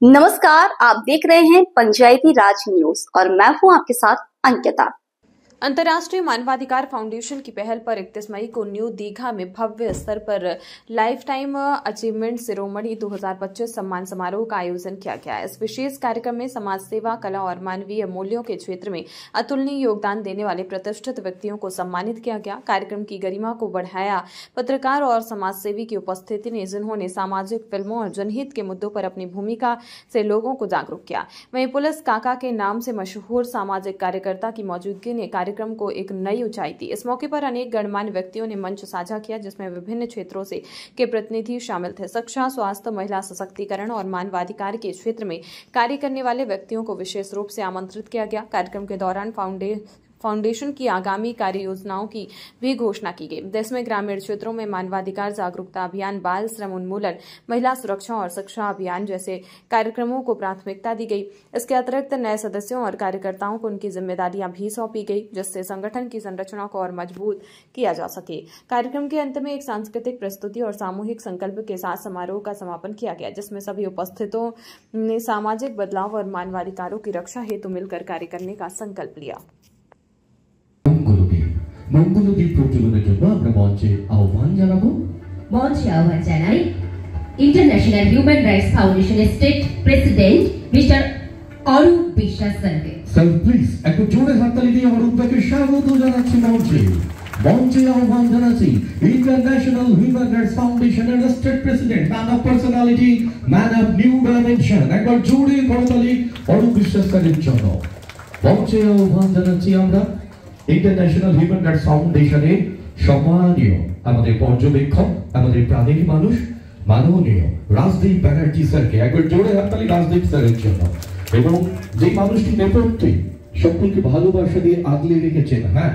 नमस्कार, आप देख रहे हैं पंचायती राज न्यूज और मैं हूं आपके साथ अंकिता। अंतर्राष्ट्रीय मानवाधिकार फाउंडेशन की पहल पर 31 मई को न्यू दीघा में भव्य स्तर पर लाइफ टाइम अचीवमेंट सिरोमणि 2025 सम्मान समारोह का आयोजन किया गया। इस विशेष कार्यक्रम में समाज सेवा, कला और मानवीय मूल्यों के क्षेत्र में अतुलनीय योगदान देने वाले प्रतिष्ठित व्यक्तियों को सम्मानित किया गया। कार्यक्रम की गरिमा को बढ़ाया पत्रकार और समाजसेवी की उपस्थिति ने, जिन्होंने सामाजिक फिल्मों और जनहित के मुद्दों पर अपनी भूमिका से लोगों को जागरूक किया। वहीं पुलिस काका के नाम से मशहूर सामाजिक कार्यकर्ता की मौजूदगी ने कार्यक्रम को एक नई ऊंचाई दी। इस मौके पर अनेक गणमान्य व्यक्तियों ने मंच साझा किया, जिसमें विभिन्न क्षेत्रों से के प्रतिनिधि शामिल थे। शिक्षा, स्वास्थ्य, महिला सशक्तिकरण और मानवाधिकार के क्षेत्र में कार्य करने वाले व्यक्तियों को विशेष रूप से आमंत्रित किया गया। कार्यक्रम के दौरान फाउंडेशन की आगामी कार्य योजनाओं की भी घोषणा की गई, जिसमें ग्रामीण क्षेत्रों में मानवाधिकार जागरूकता अभियान, बाल श्रम उन्मूलन, महिला सुरक्षा और शिक्षा अभियान जैसे कार्यक्रमों को प्राथमिकता दी गई। इसके अतिरिक्त नए सदस्यों और कार्यकर्ताओं को उनकी जिम्मेदारियां भी सौंपी गई, जिससे संगठन की संरचना को और मजबूत किया जा सके। कार्यक्रम के अंत में एक सांस्कृतिक प्रस्तुति और सामूहिक संकल्प के साथ समारोह का समापन किया गया, जिसमें सभी उपस्थितों ने सामाजिक बदलाव और मानवाधिकारों की रक्षा हेतु मिलकर कार्य करने का संकल्प लिया। মঙ্গলদ্বীপ প্রচলনের জন্য আমরা মঞ্চে আহ্বান জানাই ইন্টারন্যাশনাল হিউম্যান রাইটস ফাউন্ডেশনের state president mister Arup Biswas স্যারকে। স্যার প্লিজ একটু জোরে হাততালি দিয়ে অরূপকে স্বাগত জানাচ্ছি মঞ্চে আহ্বান জানাচ্ছি ইন্টারন্যাশনাল হিউম্যান রাইটস ফাউন্ডেশনের state president, man of personality, man of new dimension. একবার জোরে করতালি অরূপ বিশ্বাস স্যারের জন্য। মঞ্চে আহ্বান জানাচ্ছি আমরা ইন্টারন্যাশনাল হিউম্যান রাইটস ফাউন্ডেশনের সম্মানীয় আমাদের পর্যবেক্ষক, আমাদের প্রাণের মানুষ, মাননীয় রাজদীপ ব্যানার্জি স্যারকে। একবার জোরে হাততালি রাজদীপ স্যারের জন্য। এবং যে মানুষটি নেপথ্যে সকলকে ভালোবাসা দিয়ে আগলে রেখেছেন, হ্যাঁ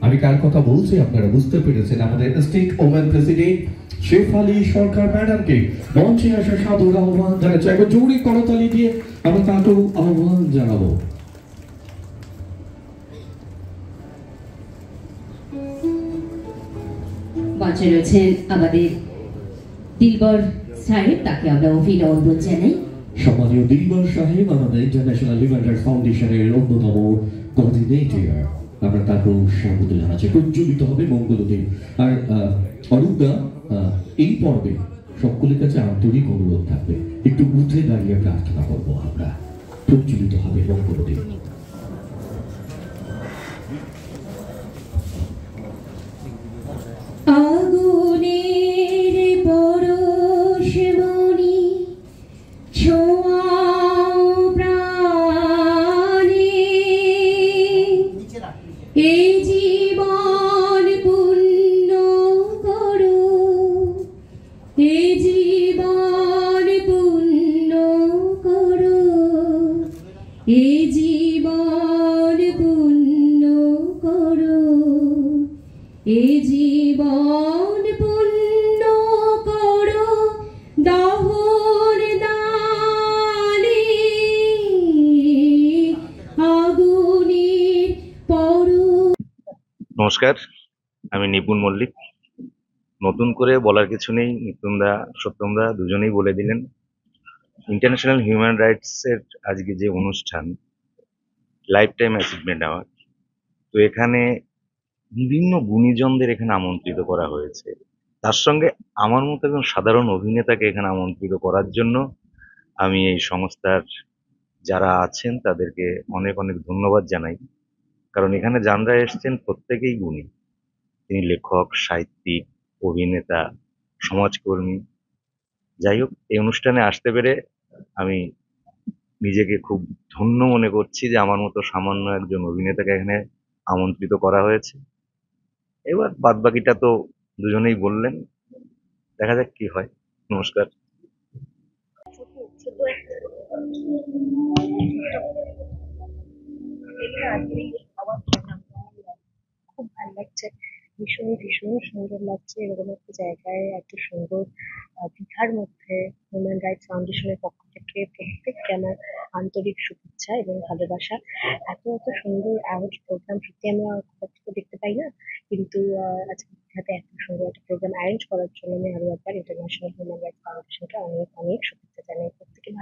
আমি কার কথা বলছি আপনারা বুঝতে পেরেছেন, আমাদের স্টেট ওমেন প্রেসিডেন্ট শেফালী সরকার ম্যাডামকে মঞ্চে আসা সাদর আহ্বান জানাচ্ছি। একবার জোরে করতালি দিয়ে আমরা তাকেও আহ্বান জানাবো। মঞ্চে রয়েছেন আমাদের দিলবর সাহেব, তাকে আমরা অভিনন্দন জানাই। সম্মানীয় দিলবর সাহেব আমাদের ইন্টারন্যাশনাল হিউম্যান রাইটস ফাউন্ডেশনের অন্যতম কোঅর্ডিনেটর, আমরা তাকেও স্বাগত জানাচ্ছি। প্রজ্বলিত হবে মঙ্গলদ্বীপ। আর অরূপদা, এই পর্বে সকলের কাছে আন্তরিক অনুরোধ থাকবে, একটু উঠে দাঁড়িয়ে প্রার্থনা করবো আমরা। প্রজ্বলিত হবে মঙ্গলদ্বীপ। আগুনের পরশ মনি ছোঁয়াও প্রাণে, এই জীবন পূর্ণ করো, এই জীবন পূর্ণ করো, এই জীবন পূর্ণ করো, এই জীবন পূর্ণ করো, দহন দানে আগুনের পরশ। নমস্কার, আমি নিপুণ মল্লিক। নতুন করে বলার কিছু নেই, নিপুণদা সত্যমদা দুজনেই বলে দিলেন। ইন্টারন্যাশনাল হিউম্যান রাইটস এর আজকে যে অনুষ্ঠান লাইফ টাইম অ্যাচিভমেন্ট অ্যাওয়ার্ড, তো এখানে বিভিন্ন গুণীজনদের এখানে আমন্ত্রিত করা হয়েছে। তার সঙ্গে আমার মতো একজন সাধারণ অভিনেতাকে এখানে আমন্ত্রিত করার জন্য আমি এই সংস্থার যারা আছেন তাদেরকে অনেক অনেক ধন্যবাদ জানাই। কারণ এখানে যারা এসছেন প্রত্যেকেই গুণী। তিনি লেখক, সাহিত্যিক, অভিনেতা, সমাজকর্মী। যাই হোক, এই অনুষ্ঠানে আসতে পেরে আমি নিজেকে খুব ধন্য মনে করছি যে আমার মতো সামান্য একজন অভিনেতাকে এখানে আমন্ত্রিত করা হয়েছে। এবার বাদ বাকিটা তো দুজনেই বললেন, দেখা যাক কি হয়। নমস্কার। খুব ভালো লাগছে, ভীষণ ভীষণ সুন্দর লাগছে। এরকম একটা জায়গায় এত সুন্দর দীঘার মধ্যে হিউম্যান রাইটস ফাউন্ডেশনের পক্ষ থেকে প্রত্যেককে আমার আন্তরিক শুভেচ্ছা এবং ভালোবাসা। এত এত সুন্দর অ্যাওয়ার্ড প্রোগ্রাম সত্যি আমরা খুব একটা দেখতে পাই না, কিন্তু আজকে দীঘাতে এত সুন্দর একটা প্রোগ্রাম অ্যারেঞ্জ করার জন্য আমি আরো একবার ইন্টারন্যাশনাল হিউম্যান রাইটস ফাউন্ডেশনকে অনেক অনেক শুভেচ্ছা জানাই। প্রত্যেকে ভালো